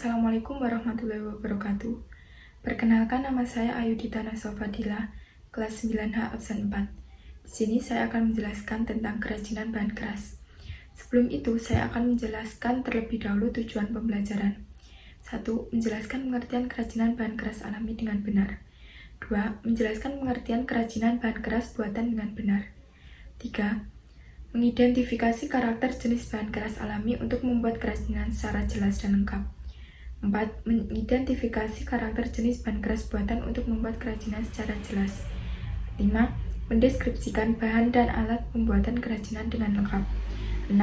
Assalamualaikum warahmatullahi wabarakatuh. Perkenalkan, nama saya Ayudhita Nasofadila, kelas 9H absen 4. Di sini saya akan menjelaskan tentang kerajinan bahan keras. Sebelum itu, saya akan menjelaskan terlebih dahulu tujuan pembelajaran. 1. Menjelaskan pengertian kerajinan bahan keras alami dengan benar. 2. Menjelaskan pengertian kerajinan bahan keras buatan dengan benar. 3. Mengidentifikasi karakter jenis bahan keras alami untuk membuat kerajinan secara jelas dan lengkap. 4. Mengidentifikasi karakter jenis bahan keras buatan untuk membuat kerajinan secara jelas. 5. Mendeskripsikan bahan dan alat pembuatan kerajinan dengan lengkap. 6.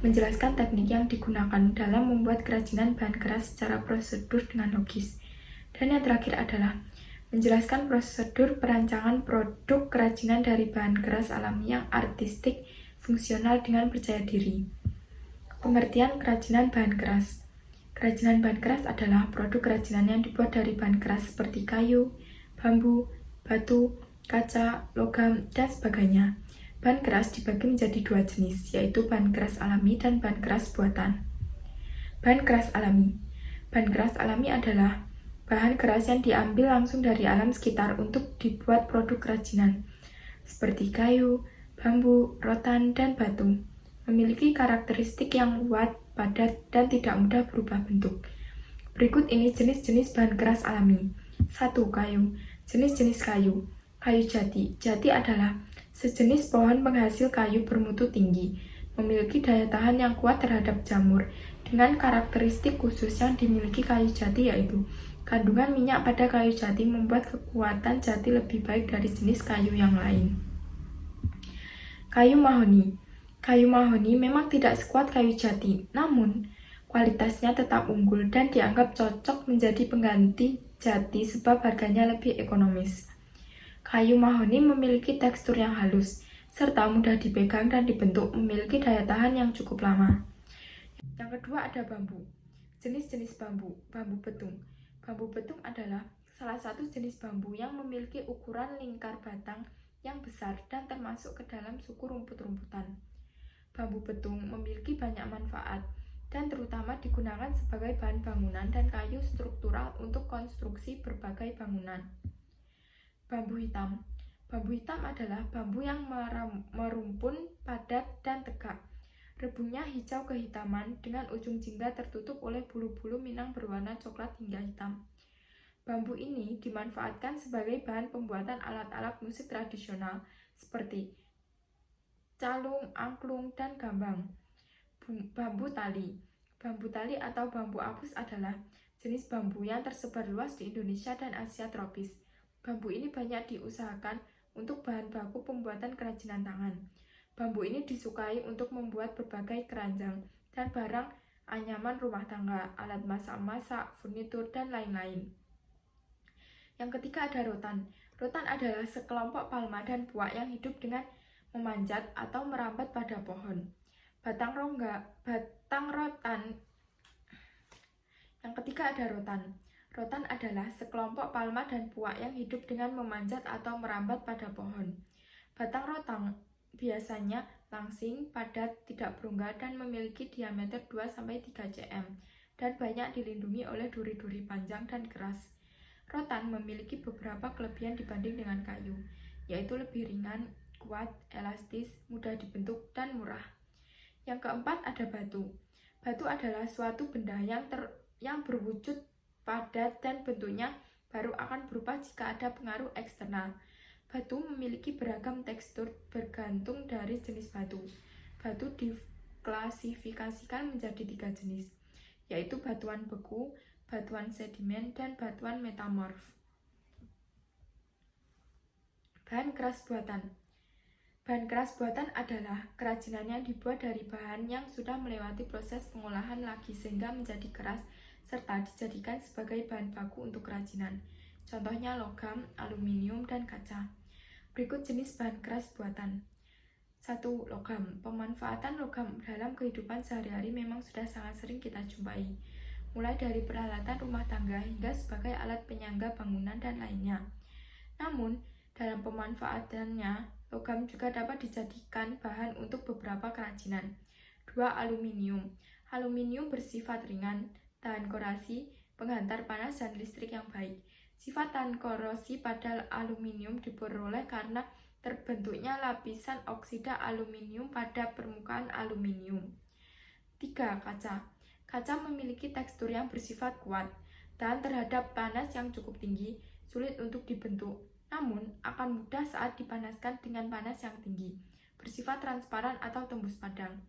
Menjelaskan teknik yang digunakan dalam membuat kerajinan bahan keras secara prosedur dengan logis. Dan yang terakhir adalah menjelaskan prosedur perancangan produk kerajinan dari bahan keras alami yang artistik, fungsional dengan percaya diri. Pengertian kerajinan bahan keras. Kerajinan bahan keras adalah produk kerajinan yang dibuat dari bahan keras seperti kayu, bambu, batu, kaca, logam, dan sebagainya. Bahan keras dibagi menjadi dua jenis, yaitu bahan keras alami dan bahan keras buatan. Bahan keras alami. Bahan keras alami adalah bahan keras yang diambil langsung dari alam sekitar untuk dibuat produk kerajinan, seperti kayu, bambu, rotan, dan batu. Memiliki karakteristik yang kuat, padat, dan tidak mudah berubah bentuk. Berikut ini jenis-jenis bahan keras alami. 1. Kayu. Jenis-jenis kayu. Kayu jati. Jati adalah sejenis pohon penghasil kayu bermutu tinggi, memiliki daya tahan yang kuat terhadap jamur, dengan karakteristik khusus yang dimiliki kayu jati yaitu kandungan minyak pada kayu jati membuat kekuatan jati lebih baik dari jenis kayu yang lain. Kayu mahoni. Kayu mahoni memang tidak sekuat kayu jati, namun kualitasnya tetap unggul dan dianggap cocok menjadi pengganti jati sebab harganya lebih ekonomis. Kayu mahoni memiliki tekstur yang halus, serta mudah dipegang dan dibentuk, memiliki daya tahan yang cukup lama. Yang kedua ada bambu. Jenis-jenis bambu. Bambu betung. Bambu betung adalah salah satu jenis bambu yang memiliki ukuran lingkar batang yang besar dan termasuk ke dalam suku rumput-rumputan. Bambu betung memiliki banyak manfaat dan terutama digunakan sebagai bahan bangunan dan kayu struktural untuk konstruksi berbagai bangunan. Bambu hitam. Bambu hitam adalah bambu yang merumpun, padat, dan tegak. Rebungnya hijau kehitaman dengan ujung jingga tertutup oleh bulu-bulu minang berwarna coklat hingga hitam. Bambu ini dimanfaatkan sebagai bahan pembuatan alat-alat musik tradisional seperti calung, angklung, dan gambang. Bambu tali. Bambu tali atau bambu apus adalah jenis bambu yang tersebar luas di Indonesia dan Asia tropis. Bambu ini banyak diusahakan untuk bahan baku pembuatan kerajinan tangan. Bambu ini disukai untuk membuat berbagai keranjang dan barang anyaman rumah tangga, alat masak-masak, furnitur, dan lain-lain. Yang ketiga ada rotan. Rotan adalah sekelompok palma dan puak yang hidup dengan memanjat atau merambat pada pohon. Batang rotan. Yang ketiga ada rotan. Rotan adalah sekelompok palma dan puak yang hidup dengan memanjat atau merambat pada pohon. Batang rotan biasanya langsing, padat, tidak berongga, dan memiliki diameter 2-3 cm dan banyak dilindungi oleh duri-duri panjang dan keras. Rotan memiliki beberapa kelebihan dibanding dengan kayu, yaitu lebih ringan, kuat, elastis, mudah dibentuk, dan murah. Yang keempat ada batu. Batu adalah suatu benda yang berwujud padat dan bentuknya baru akan berubah jika ada pengaruh eksternal. Batu memiliki beragam tekstur bergantung dari jenis batu. Batu diklasifikasikan menjadi 3 jenis, yaitu batuan beku, batuan sedimen, dan batuan metamorf. Bahan keras buatan. Bahan keras buatan adalah kerajinan yang dibuat dari bahan yang sudah melewati proses pengolahan lagi sehingga menjadi keras serta dijadikan sebagai bahan baku untuk kerajinan. Contohnya logam, aluminium, dan kaca. Berikut jenis bahan keras buatan. 1. Logam. Pemanfaatan logam dalam kehidupan sehari-hari memang sudah sangat sering kita jumpai, mulai dari peralatan rumah tangga hingga sebagai alat penyangga bangunan dan lainnya. Namun, dalam pemanfaatannya, logam juga dapat dijadikan bahan untuk beberapa kerajinan. 2. Aluminium. Aluminium bersifat ringan, tahan korasi, penghantar panas, dan listrik yang baik. Sifat tahan korosi pada aluminium diperoleh karena terbentuknya lapisan oksida aluminium pada permukaan aluminium. 3. Kaca. Kaca memiliki tekstur yang bersifat kuat, tahan terhadap panas yang cukup tinggi, sulit untuk dibentuk, namun akan mudah saat dipanaskan dengan panas yang tinggi, bersifat transparan atau tembus padang.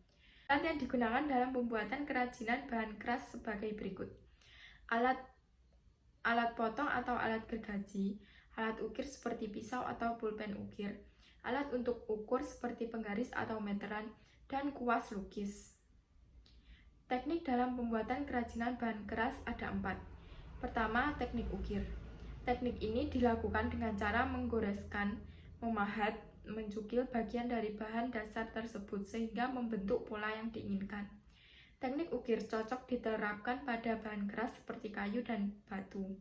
Alat yang digunakan dalam pembuatan kerajinan bahan keras sebagai berikut. Alat potong atau alat gergaji, alat ukir seperti pisau atau pulpen ukir, alat untuk ukur seperti penggaris atau meteran, dan kuas lukis. Teknik dalam pembuatan kerajinan bahan keras ada 4. Pertama, teknik ukir. Teknik ini dilakukan dengan cara menggoreskan, memahat, mencukil bagian dari bahan dasar tersebut sehingga membentuk pola yang diinginkan. Teknik ukir cocok diterapkan pada bahan keras seperti kayu dan batu.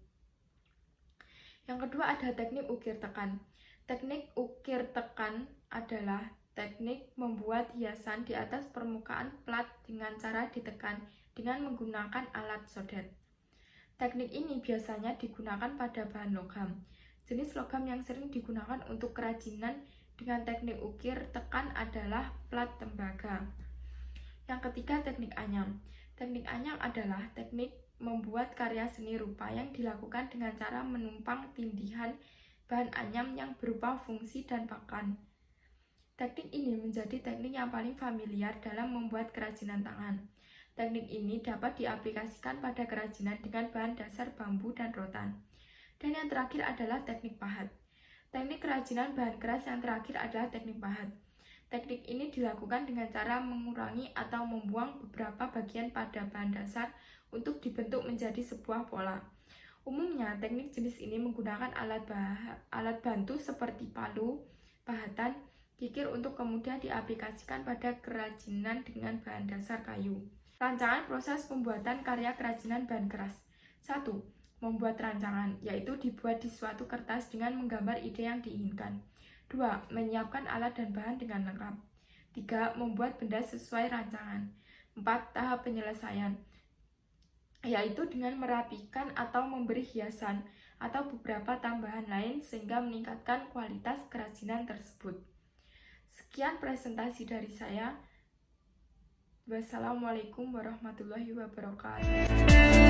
Yang kedua ada teknik ukir tekan. Teknik ukir tekan adalah teknik membuat hiasan di atas permukaan plat dengan cara ditekan dengan menggunakan alat sodet. Teknik ini biasanya digunakan pada bahan logam. Jenis logam yang sering digunakan untuk kerajinan dengan teknik ukir tekan adalah plat tembaga. Yang ketiga, teknik anyam. Teknik anyam adalah teknik membuat karya seni rupa yang dilakukan dengan cara menumpang tindihan bahan anyam yang berupa fungsi dan pakan. Teknik ini menjadi teknik yang paling familiar dalam membuat kerajinan tangan. Teknik ini dapat diaplikasikan pada kerajinan dengan bahan dasar bambu dan rotan. Dan yang terakhir adalah teknik pahat. Teknik kerajinan bahan keras yang terakhir adalah teknik pahat. Teknik ini dilakukan dengan cara mengurangi atau membuang beberapa bagian pada bahan dasar untuk dibentuk menjadi sebuah pola. Umumnya, teknik jenis ini menggunakan alat bantu seperti palu, pahatan, kikir untuk kemudian diaplikasikan pada kerajinan dengan bahan dasar kayu. Rancangan proses pembuatan karya kerajinan bahan keras. 1. Membuat rancangan, yaitu dibuat di suatu kertas dengan menggambar ide yang diinginkan. 2. Menyiapkan alat dan bahan dengan lengkap. 3. Membuat benda sesuai rancangan. 4. Tahap penyelesaian, yaitu dengan merapikan atau memberi hiasan atau beberapa tambahan lain sehingga meningkatkan kualitas kerajinan tersebut. Sekian presentasi dari saya. Wassalamualaikum warahmatullahi wabarakatuh.